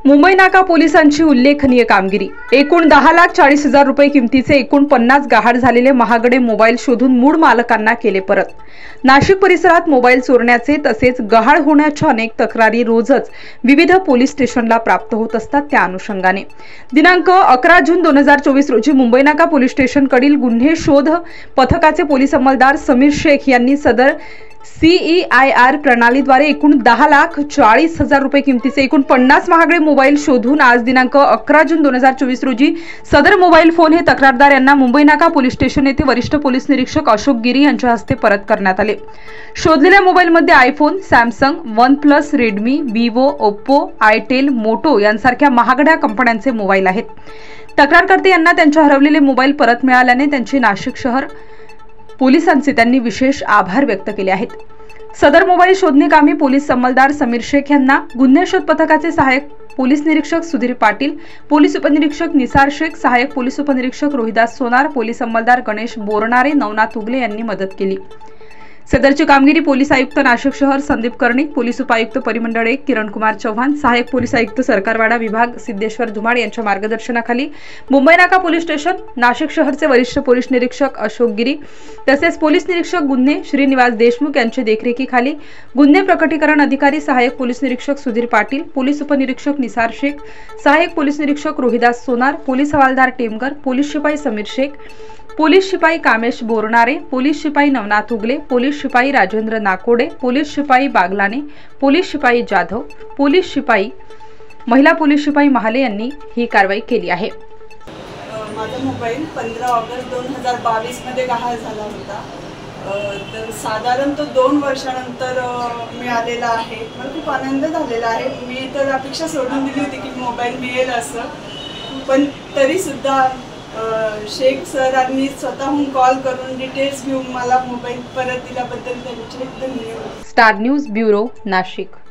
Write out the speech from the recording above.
मुंबई नाका पोलिसांची उल्लेखनीय कामगिरी। एकूण 10,40,000 रुपये किमतीचे एकूण 50 गहाळ झालेले महागडे मोबाईल शोधून मूळ मालकांना केले परत। नाशिक परिसरात मोबाईल चोरण्याचे तसेच गहाळ होण्याच्या अनेक तक्रारी रोजच विविध पोलीस स्टेशनला प्राप्त होत असतात। त्या अनुषंगाने दिनांक 11 जून 2024 रोजी मुंबई नाका पोलीस स्टेशनकडील गुन्हे शोध पथकाचे पोलीस अंमलदार समीर शेख यांनी सदर CEIR प्रणालीद्वारे एकूण 10,40,000 रुपये किमतीचे एकूण 50 महागडे मोबाईल शोधून आज दिनांक 11 जून 2024 रोजी सदर मोबाईल फोन हे तक्रारदार यांना मुंबई नाका पोलीस स्टेशन येथे वरिष्ठ पोलीस निरीक्षक अशोक गिरी यांच्या हस्ते परत करण्यात आले। शोधलेल्या मोबाईलमध्ये iPhone, Samsung, OnePlus, Redmi, Vivo, Oppo, itel, Moto यांसारख्या महागड्या कंपन्यांचे मोबाईल आहेत। तक्रारकर्ते यांना त्यांचे हरवलेले मोबाईल परत मिळाल्याने त्यांचे नाशिक शहर पोलिसांचे त्यांनी विशेष आभार व्यक्त केले आहेत। सदर मोबाईल शोधणे कामी पोलीस अंमलदार समीर शेख यांना गुन्हे शोध पथकाचे सहाय्यक पोलीस निरीक्षक सुधीर पाटील, पोलीस उपनिरीक्षक निसार शेख, सहाय्यक पोलीस उपनिरीक्षक रोहिदास सोनार, पोलीस अंमलदार गणेश बोरनारे, नवनाथ उगले यांनी मदत केली। सदरची कामगिरी पोलीस आयुक्त नाशिक शहर संदीप कर्णिक, पोलीस उपायुक्त परिमंडळ 1 किरण कुमार चव्हाण, सहाय्यक पोलीस आयुक्त सरकारवाडा विभाग सिद्धेश्वर धुमाड यांच्या मार्गदर्शनाखाली मुंबई नाका पोलीस स्टेशन नाशिक शहरचे वरिष्ठ पोलीस निरीक्षक अशोक गिरी तसेच पोलीस निरीक्षक गुन्हे श्रीनिवास देशमुख यांच्या देखरेखीखाली गुन्हे प्रकटीकरण अधिकारी सहाय्यक पोलीस निरीक्षक सुधीर पाटील, पोलीस उपनिरीक्षक निसार शेख, सहाय्यक पोलीस निरीक्षक रोहिदास सोनार, पोलीस हवालदार टेमकर, पोलीस शिपाई समीर शेख, पोलीस शिपाई कामेश बोरनारे, पोलीस शिपाई नवनाथ उगले, पोलीस शिपाई राजेंद्र नाकोडे, पोलीस शिपाई बागलाने, पोलीस शिपाई जाधव, पोलीस शिपाई महिला पोलीस शिपाई महाले यांनी ही कारवाई केली आहे। माझा मोबाईल 15 ऑगस्ट 2022 मध्ये गहाळ झाला होता। तर साधारण तो 2 वर्षानंतर मिळालेला आहे। मला खूप आनंद झालेला आहे। मी तर अपेक्षा सोडून दिली होती की मोबाईल मिळेल असं, पण तरी सुद्धा शेख सरांनी स्वतःहून कॉल करून डिटेल्स घेऊन मला मोबाईल परत दिल्याबद्दल त्यांचे धन्यवाद। Star news bureau, Nashik.